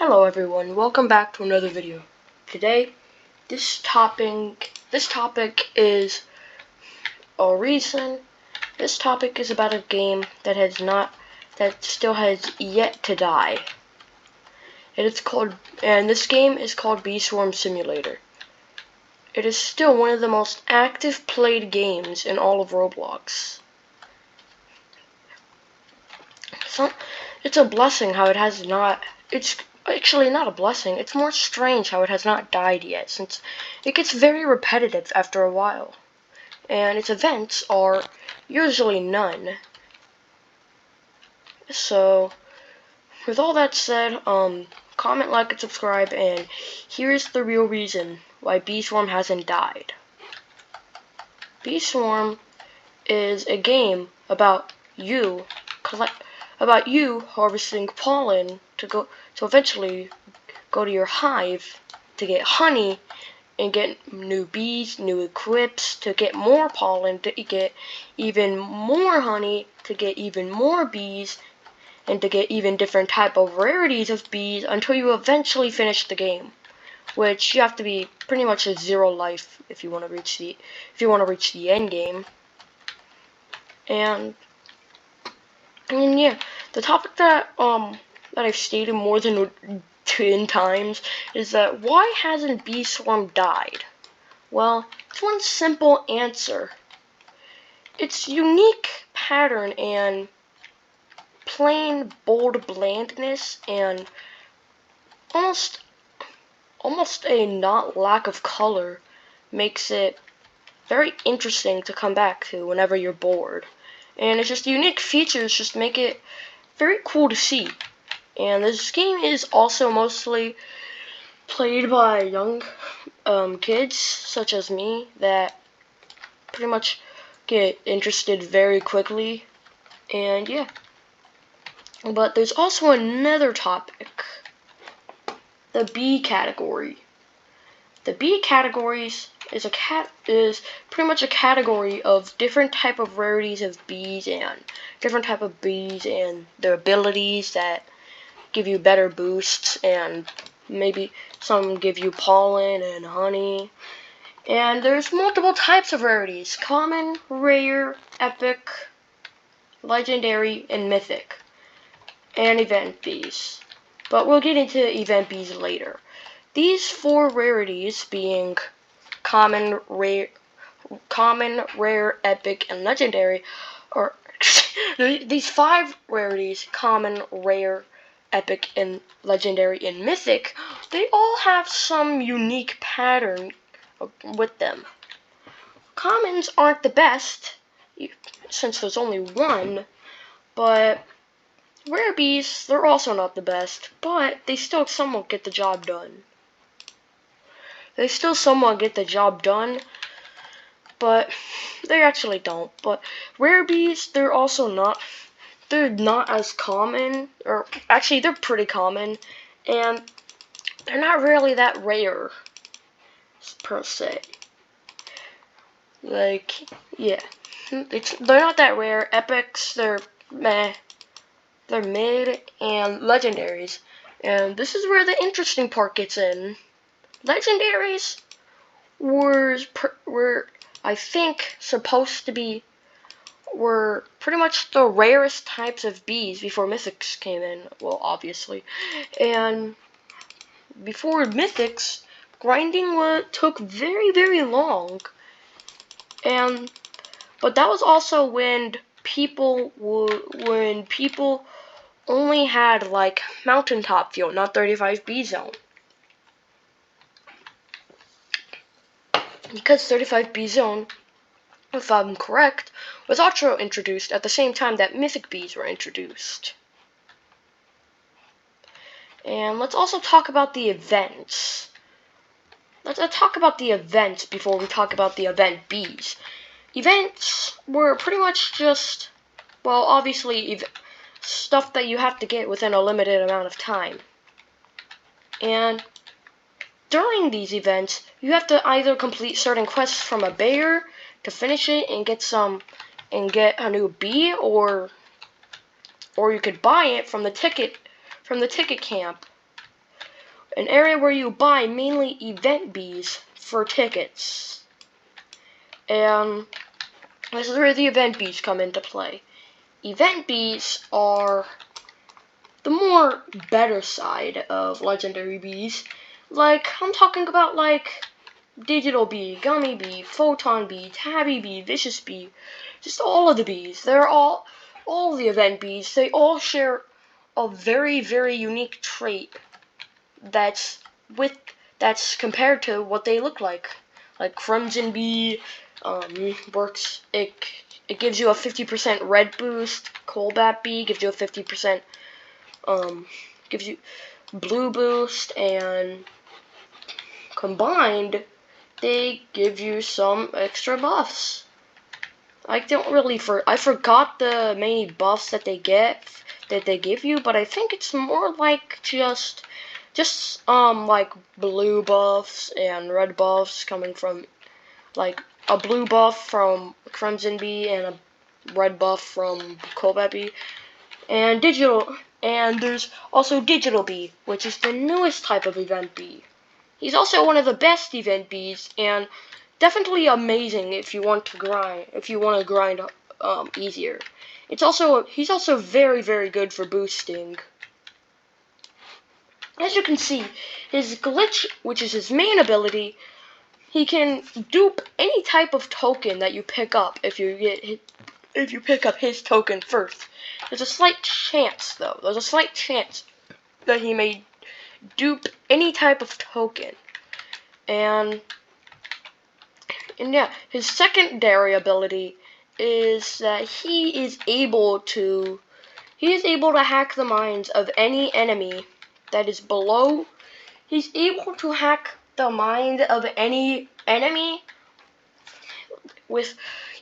Hello everyone, welcome back to another video. Today, this topic is a reason. This topic is about a game that still has yet to die. And this game is called Bee Swarm Simulator. It is still one of the most active played games in all of Roblox. It's a blessing how it has not. It's actually not a blessing. It's more strange how it has not died yet, since it gets very repetitive after a while, and its events are usually none. So, with all that said, comment, like, and subscribe, and here's the real reason why Bee Swarm hasn't died. Bee Swarm is a game about you harvesting pollen to eventually go to your hive to get honey and get new bees, new equips, to get more pollen, to get even more honey, to get even more bees, and to get even different type of rarities of bees until you eventually finish the game, which you have to be pretty much at 0 life if you want to reach the end game. And yeah, the topic that I've stated more than 10 times is that why hasn't Bee Swarm died? Well, it's one simple answer. Its unique pattern and plain bold blandness and almost a not lack of color makes it very interesting to come back to whenever you're bored. And it's just unique features just make it very cool to see. And this game is also mostly played by young kids such as me that pretty much get interested very quickly. And yeah. But there's also another topic, the bee category. The bee categories is pretty much a category of different type of rarities of bees and different type of bees and their abilities that give you better boosts, and maybe some give you pollen and honey. And there's multiple types of rarities: common, rare, epic, legendary, and mythic, and event bees. But we'll get into event bees later. These 4 rarities being common, rare, epic, and legendary, or these 5 rarities, common, rare, epic, and legendary, and mythic, they all have some unique pattern with them. Commons aren't the best, since there's only 1, but rare bees, they're also not the best, but they still somewhat get the job done. But they actually don't. But rare bees, they're not as common, or actually they're pretty common, and they're not really that rare, per se. Like, yeah. They're not that rare. Epics, they're meh. They're mid, and legendaries. And this is where the interesting part gets in. Legendaries were I think were pretty much the rarest types of bees before mythics came in. Well, obviously. And before mythics, grinding took very, very long. But that was also when people only had like mountaintop field, not 35B zone. Because 35B zone, if I'm correct, was also introduced at the same time that mythic bees were introduced. And let's also talk about the events. Let's talk about the events before we talk about the event bees. Events were pretty much just, well, obviously stuff that you have to get within a limited amount of time. And during these events, you have to either complete certain quests from a bear to finish it and get a new bee, or you could buy it from the ticket camp. An area where you buy mainly event bees for tickets. And this is where the event bees come into play. Event bees are the more better side of legendary bees. Like, I'm talking about like Digital Bee, Gummy Bee, Photon Bee, Tabby Bee, Vicious Bee, just all of the bees. They're all the event bees. They all share a very, very unique trait that's compared to what they look like. Like Crimson Bee works. It gives you a 50% red boost. Combat Bee gives you a 50% gives you blue boost, and combined they give you some extra buffs. I forgot the many buffs that they give you, but I think it's more like just like blue buffs and red buffs coming from, like, a blue buff from Crimson Bee and a red buff from Combat Bee. And there's also Digital Bee, which is the newest type of event bee. He's also one of the best event bees, and definitely amazing if you want to grind easier. He's also very, very good for boosting. As you can see, his glitch, which is his main ability, he can dupe any type of token that you pick up if you pick up his token first. There's a slight chance, though. There's a slight chance that he may dupe any type of token. And yeah, his secondary ability is that he is able to hack the minds of any enemy that is below. He's able to hack the mind of any enemy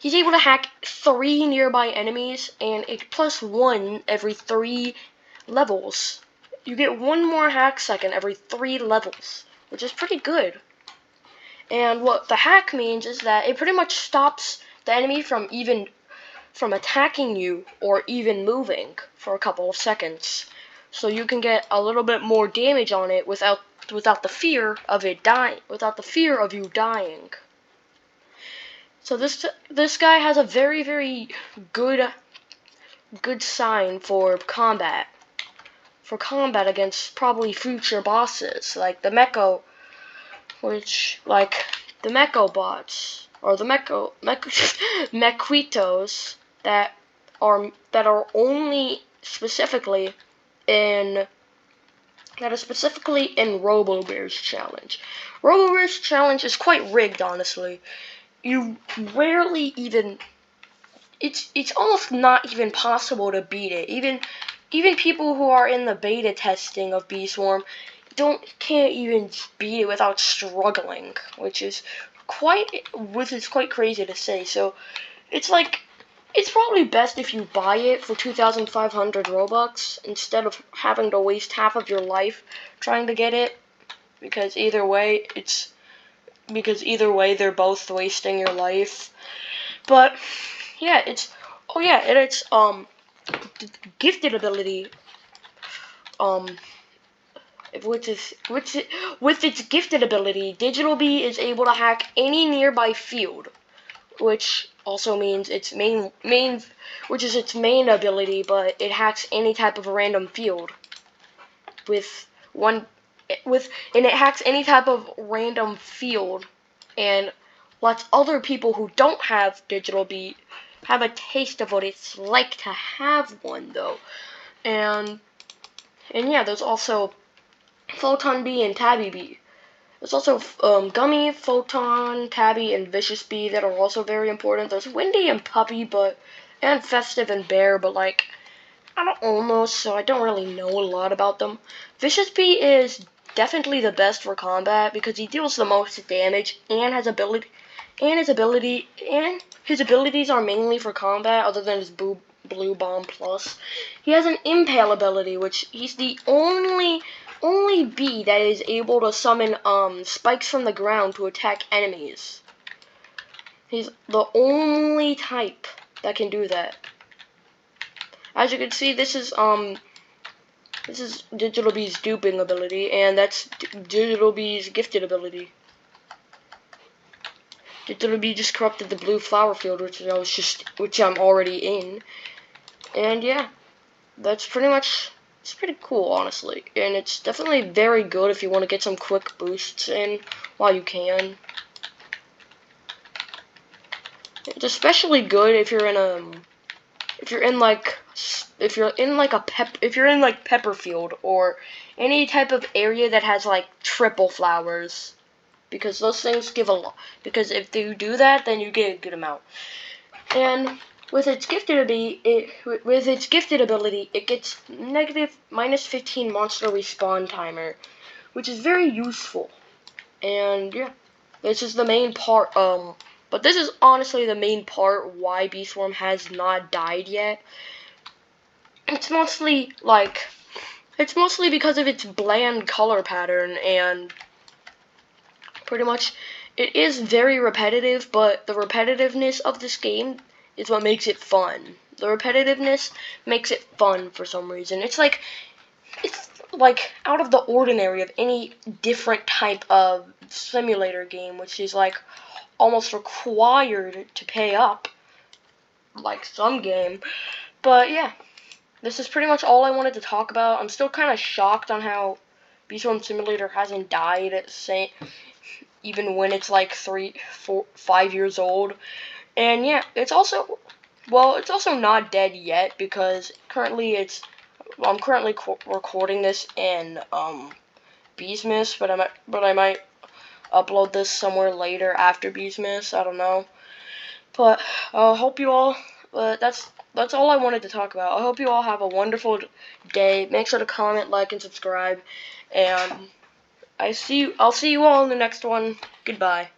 he's able to hack 3 nearby enemies, and it's +1 every 3 levels. You get 1 more hack second every 3 levels, which is pretty good. And what the hack means is that it pretty much stops the enemy from attacking you or even moving for a couple of seconds. So you can get a little bit more damage on it without the fear of you dying. So this guy has a very, very good sign for combat. For combat against probably future bosses like the Meko, the Meko bots, or the Mequitos that are only specifically in Robo-Bear's challenge. Robo-Bear's challenge is quite rigged, honestly. You rarely even, it's almost not even possible to beat it. Even people who are in the beta testing of Bee Swarm can't even beat it without struggling, which is quite crazy to say. So it's probably best if you buy it for 2,500 Robux instead of having to waste half of your life trying to get it, because either way they're both wasting your life. But yeah, it's gifted ability. With its gifted ability, Digital Bee is able to hack any nearby field, which also means its main ability, but it hacks any type of random field and it hacks any type of random field and lets other people who don't have Digital Bee have a taste of what it's like to have one, though. And yeah, there's also Photon Bee and Tabby Bee. There's also Gummy, Photon, Tabby, and Vicious Bee that are also very important. There's Windy and Puppy, and Festive and Bear, but like, I don't own those, so I don't really know a lot about them. Vicious Bee is definitely the best for combat because he deals the most damage and his abilities are mainly for combat, other than his Blue Bomb Plus. He has an Impale ability, which he's the only bee that is able to summon spikes from the ground to attack enemies. He's the only type that can do that. As you can see, this is This is Digital Bee's duping ability, and that's Digital Bee's gifted ability. Digital Bee just corrupted the blue flower field, which I'm already in, and yeah, that's pretty much. It's pretty cool, honestly, and it's definitely very good if you want to get some quick boosts in while you can. It's especially good if you're in like Pepperfield or any type of area that has like triple flowers, because those things give a lot. Because if you do that, then you get a good amount. And with its gifted ability, it gets -15 monster respawn timer, which is very useful. And yeah, this is the main part. But this is honestly the main part why Bee Swarm has not died yet. It's mostly because of its bland color pattern, and pretty much it is very repetitive, but the repetitiveness of this game is what makes it fun. The repetitiveness makes it fun for some reason. It's like out of the ordinary of any different type of simulator game, which is like almost required to pay up, like some game. But yeah, this is pretty much all I wanted to talk about. I'm still kind of shocked on how Bee Swarm Simulator hasn't died even when it's like 3, 4, 5 years old. And yeah, it's also not dead yet, because I'm currently recording this in Beesmas, but I might upload this somewhere later after Beesmas. I don't know. But I hope you all. That's all I wanted to talk about. I hope you all have a wonderful day. Make sure to comment, like, and subscribe. And I'll see you all in the next one. Goodbye.